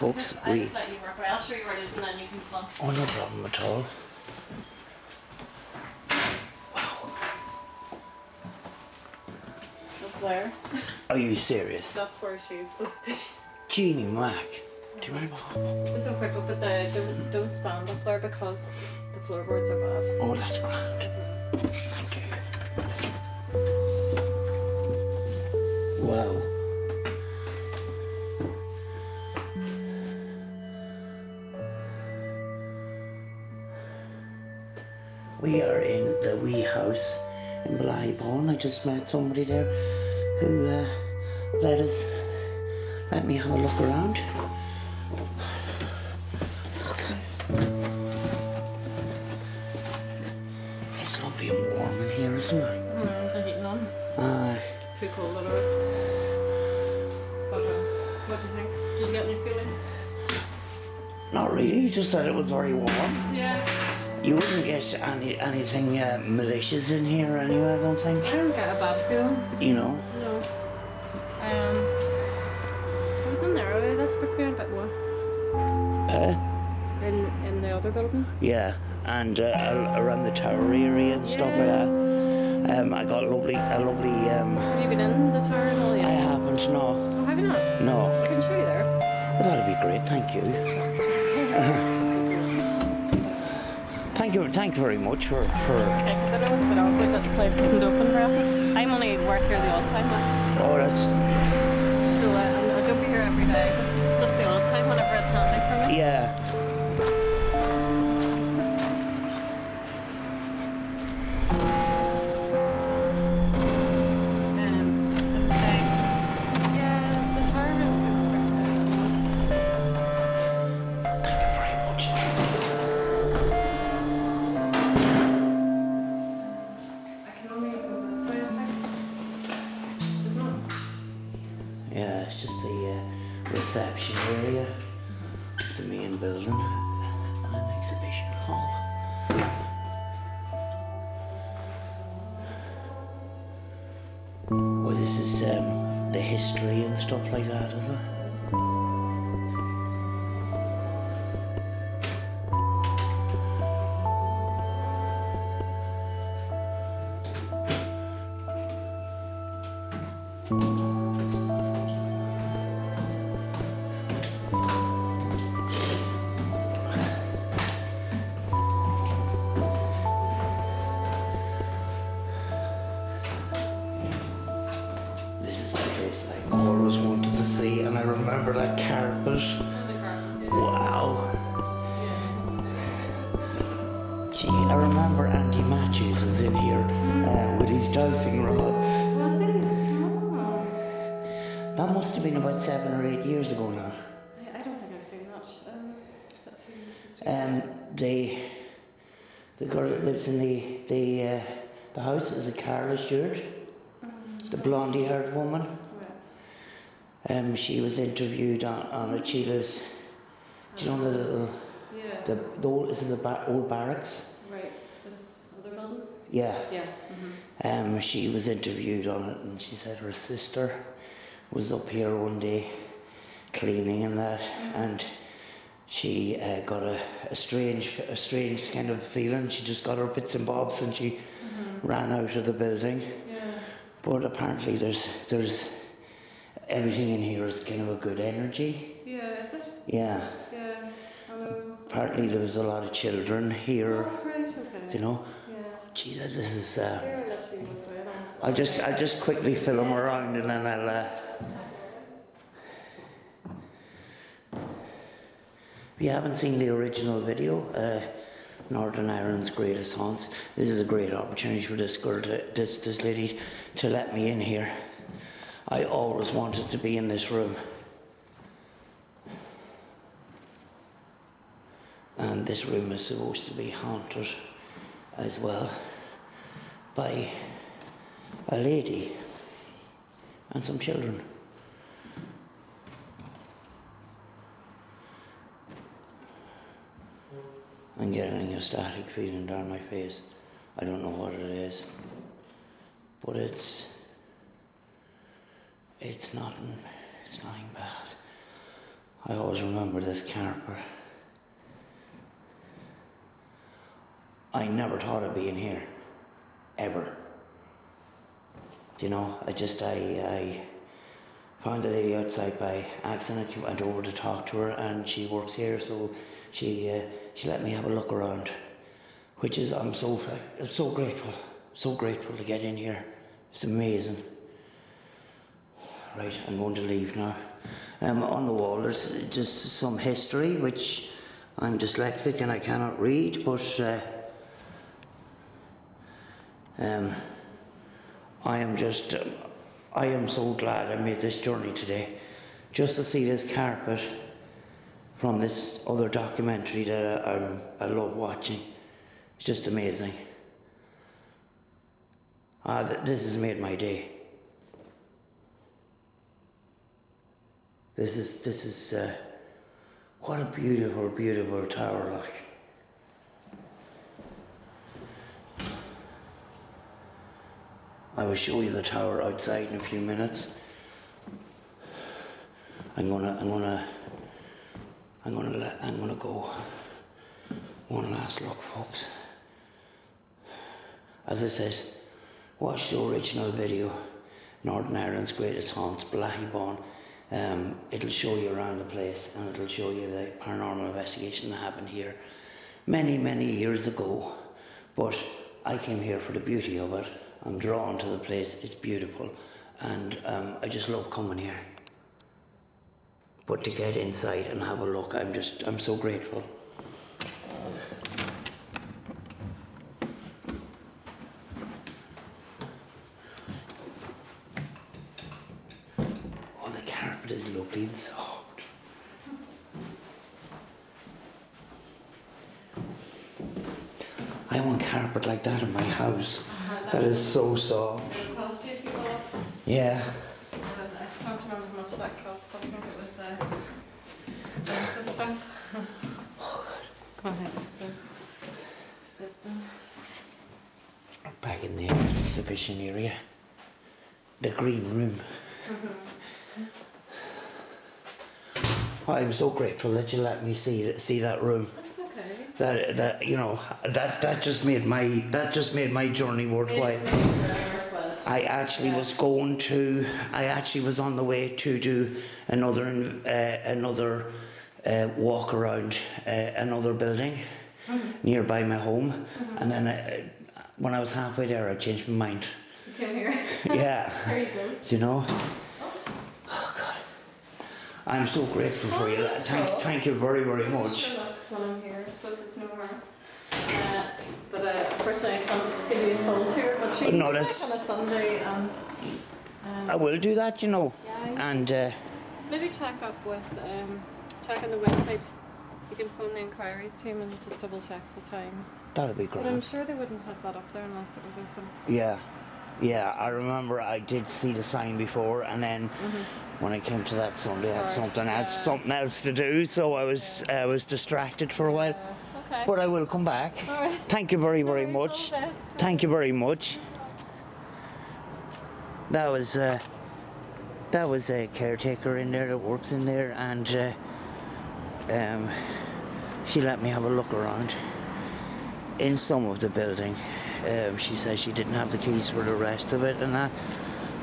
folks. I just let you work away. I'll show you where it is and then you can film. Oh, no problem at all. Wow. Up there. Are you serious? That's where she's supposed to be. Jeannie Mac. Do you mind? Just a quick look at the don't stand up there because the floorboards are bad. Oh, that's grand. Thank you. Wow. We are in the wee house in Bellaghy Bawn. I just met somebody there who let me have a look around. It's lovely and warm in here, isn't it? The heating on. Aye. Too cold otherwise. But what do you think? Did you get any feeling? Not really, just that it was very warm. Yeah. You wouldn't get anything malicious in here anyway, I don't think. I don't get a bad feeling. You know? No. I was in there earlier, that's booked me a bit more. In the other building? Yeah, and around the tower area and stuff like that. I got a lovely. Have you been in the tower and all yet? I haven't, no. Oh, have you not? No. I can show you there. Well, that'd be great, thank you. Thank you very much for... Okay, because I know it's a bit awkward that the place isn't open very often. I'm only work here the odd time now. Oh, that's... So I don't be here every day, but just the odd time whenever it's handy for me. Yeah. As I say, yeah, the tower room is Thank you very much. I can only go this way, I think. There's not... Yeah, it's just the reception area of the main building and an exhibition hall. Well, this is the history and stuff like that, is it? I always wanted to see, and I remember that carpet. Wow. Gee, I remember Andy Matthews was in here with his dowsing rods. Was he? Oh. That must have been about 7 or 8 years ago now. I don't think I've seen that. The girl that lives in the house is a Carla Stewart, the blondie-haired woman. She was interviewed on it. She lives, do you know the little, the old, is it the old barracks? Right, this other building? Yeah. Yeah. She was interviewed on it, and she said her sister was up here one day cleaning and that, and she got a strange kind of feeling. She just got her bits and bobs, and she ran out of the building. Yeah. But apparently there's everything in here is kind of a good energy. Yeah, is it? Yeah. Yeah. Apparently there was a lot of children here. Oh, great, okay. You know? Yeah. Gee, this is. Here, I'll let you look away then. I'll just quickly film around and then I'll. If you haven't seen the original video, Northern Ireland's Greatest Haunts, this is a great opportunity for this girl, this lady, to let me in here. I always wanted to be in this room. And this room is supposed to be haunted as well by a lady and some children. I'm getting a static feeling down my face. I don't know what it is, but it's nothing bad. I always remember this carpet. I never thought of being here, ever. You know, I found the lady outside by accident. I went over to talk to her, and she works here, so she let me have a look around, which is, I'm so grateful to get in here. It's amazing. Right, I'm going to leave now. On the wall there's just some history, which I'm dyslexic and I cannot read, but I am so glad I made this journey today, just to see this carpet from this other documentary that I love watching. It's just amazing. This has made my day. This is what a beautiful, beautiful tower, like. I will show you the tower outside in a few minutes. I'm gonna go one last look, folks. As I says, watch the original video, Northern Ireland's Greatest Haunts, Bellaghy Bawn. It'll show you around the place, and it'll show you the paranormal investigation that happened here many, many years ago. But I came here for the beauty of it. I'm drawn to the place. It's beautiful, and I just love coming here. But to get inside and have a look, I'm so grateful. Oh, the carpet is lovely and soft. I want carpet like that in my house. That is so soft. It cost you if you bought? Yeah. I can't remember how much that cost, but I think it was expensive stuff. Oh, Go ahead. Sit down. back in the exhibition area. The green room. I'm so grateful that you let me see that room. That's okay. That you know, that just made my journey worthwhile. I actually was on the way to do another walk around another building nearby my home, and then when I was halfway there, I changed my mind. You came here. Yeah. There you go. You know. Oh God, I'm so grateful for you. Thank you very, very much. Sure, when I'm here, I suppose it's no harm. But unfortunately, I can't give you a full tour. But she No, can that's- back on a Sunday, and I will do that, you know. yeah, And maybe check up with check on the website. You can phone the inquiries team and just double check the times. that'll be But I'm great. sure they wouldn't have that up there unless it was open. Yeah, I remember I did see the sign before, and then when I came to that Sunday, I had something else to do, so I was distracted for a while. Okay. But I will come back. All right. Thank you very, very No worries, much. all the best. Thank you very much. That was a caretaker in there that works in there, and she let me have a look around in some of the building. She says she didn't have the keys for the rest of it and that,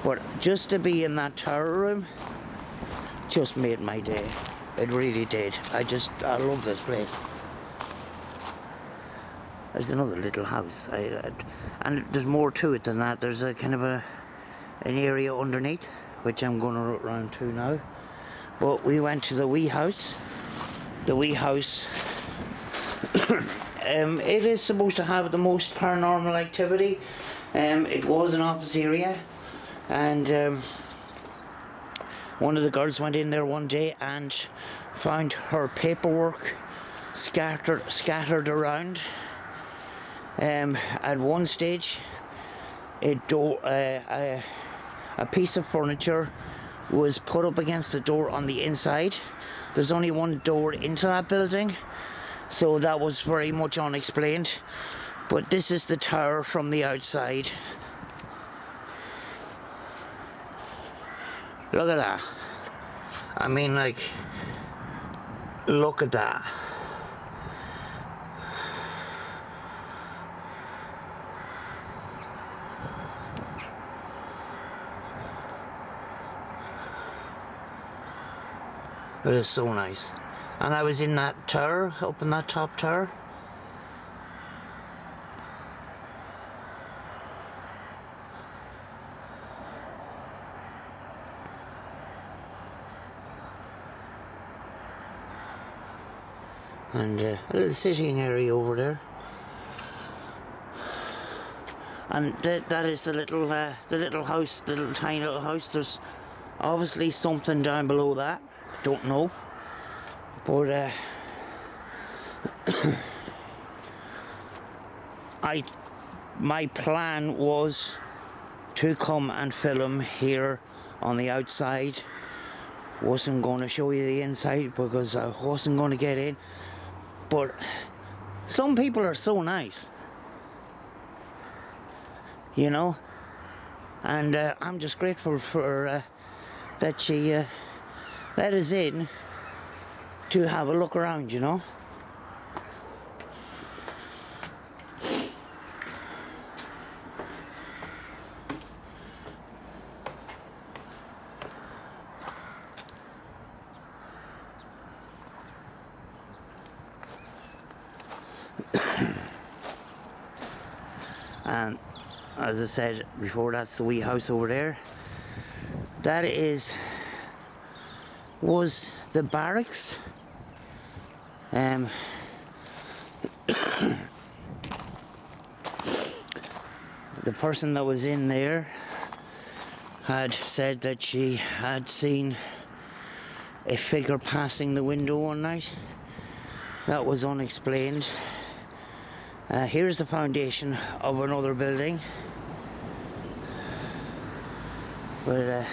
but just to be in that tower room just made my day. It really did. I love this place. There's another little house, and there's more to it than that. There's a kind of an area underneath, which I'm going to run around to now. But we went to the wee house. The wee house. It is supposed to have the most paranormal activity. It was an office area, and one of the girls went in there one day and found her paperwork scattered around. At one stage, a piece of furniture was put up against the door on the inside. There's only one door into that building, so that was very much unexplained. But this is the tower from the outside. Look at that. I mean, like, Look at that. It is so nice. And I was in that tower, up in that top tower. And a little sitting area over there. And that is the little house, the little tiny little house. There's obviously something down below that. Don't know. But my plan was to come and film here on the outside. Wasn't going to show you the inside because I wasn't going to get in. But some people are so nice, you know, and I'm just grateful for that she let us in to have a look around, you know. And as I said before, that's the wee house over there. That was the barracks. The person that was in there had said that she had seen a figure passing the window one night. That was unexplained. Here's the foundation of another building. But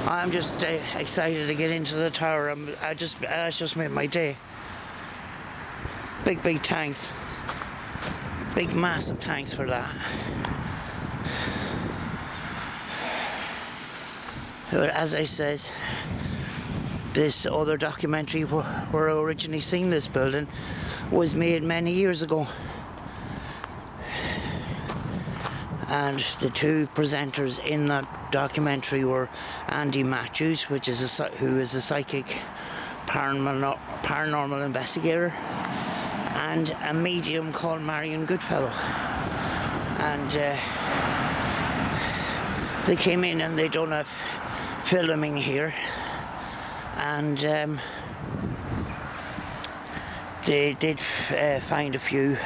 I'm just excited to get into the tower. It's just made my day. Big tanks. Big massive tanks for that. But as I said, this other documentary where I originally seen this building was made many years ago. And the two presenters in that documentary were Andy Matthews, who is a psychic paranormal investigator, and a medium called Marion Goodfellow. And they came in and they done a filming here. And they did find a few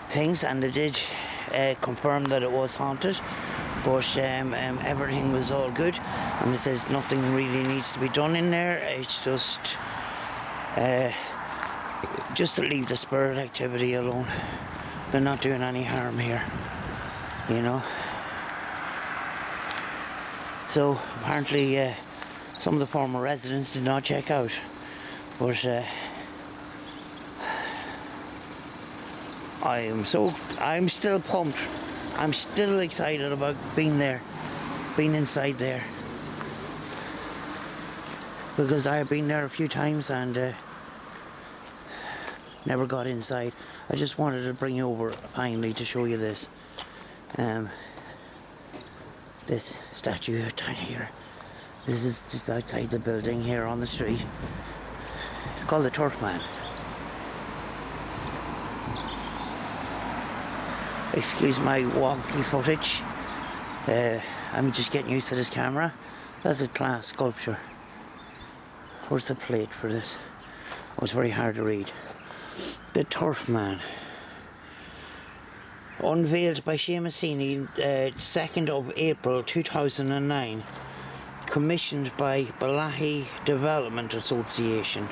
things, and they did confirm that it was haunted, but everything was all good, and it says nothing really needs to be done in there. It's just to leave the spirit activity alone. They're not doing any harm here, you know. So apparently some of the former residents did not check out, but I'm still pumped. I'm still excited about being inside there, because I've been there a few times and never got inside. I just wanted to bring you over finally to show you this. This statue down here. This is just outside the building here on the street. It's called the Turf Man. Excuse my wonky footage. I'm just getting used to this camera. That's a class sculpture. Where's the plate for this? Oh, it's very hard to read. The Turf Man. Unveiled by Seamus Heaney, 2nd of April 2009. Commissioned by Bellaghy Development Association.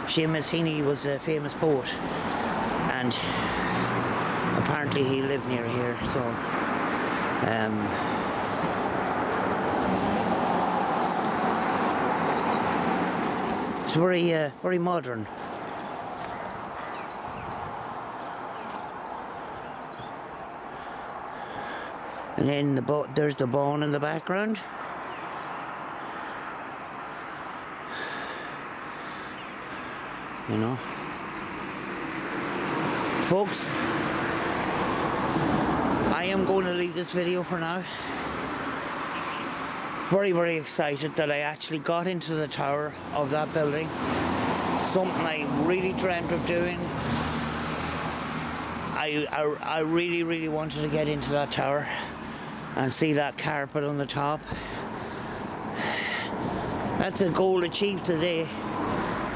Seamus Heaney was a famous poet, and apparently he lived near here, so it's very modern. And then there's the Bawn in the background. You know. Folks, I am going to leave this video for now. Very, very excited that I actually got into the tower of that building. Something I really dreamt of doing. I really, really wanted to get into that tower and see that carpet on the top. That's a goal achieved today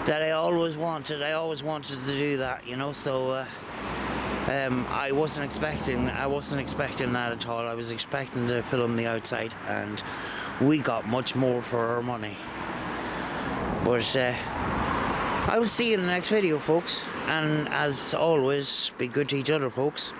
that I always wanted. I always wanted to do that, you know. So I wasn't expecting that at all. I was expecting to film the outside, and we got much more for our money. But I will see you in the next video, folks. And as always, be good to each other, folks.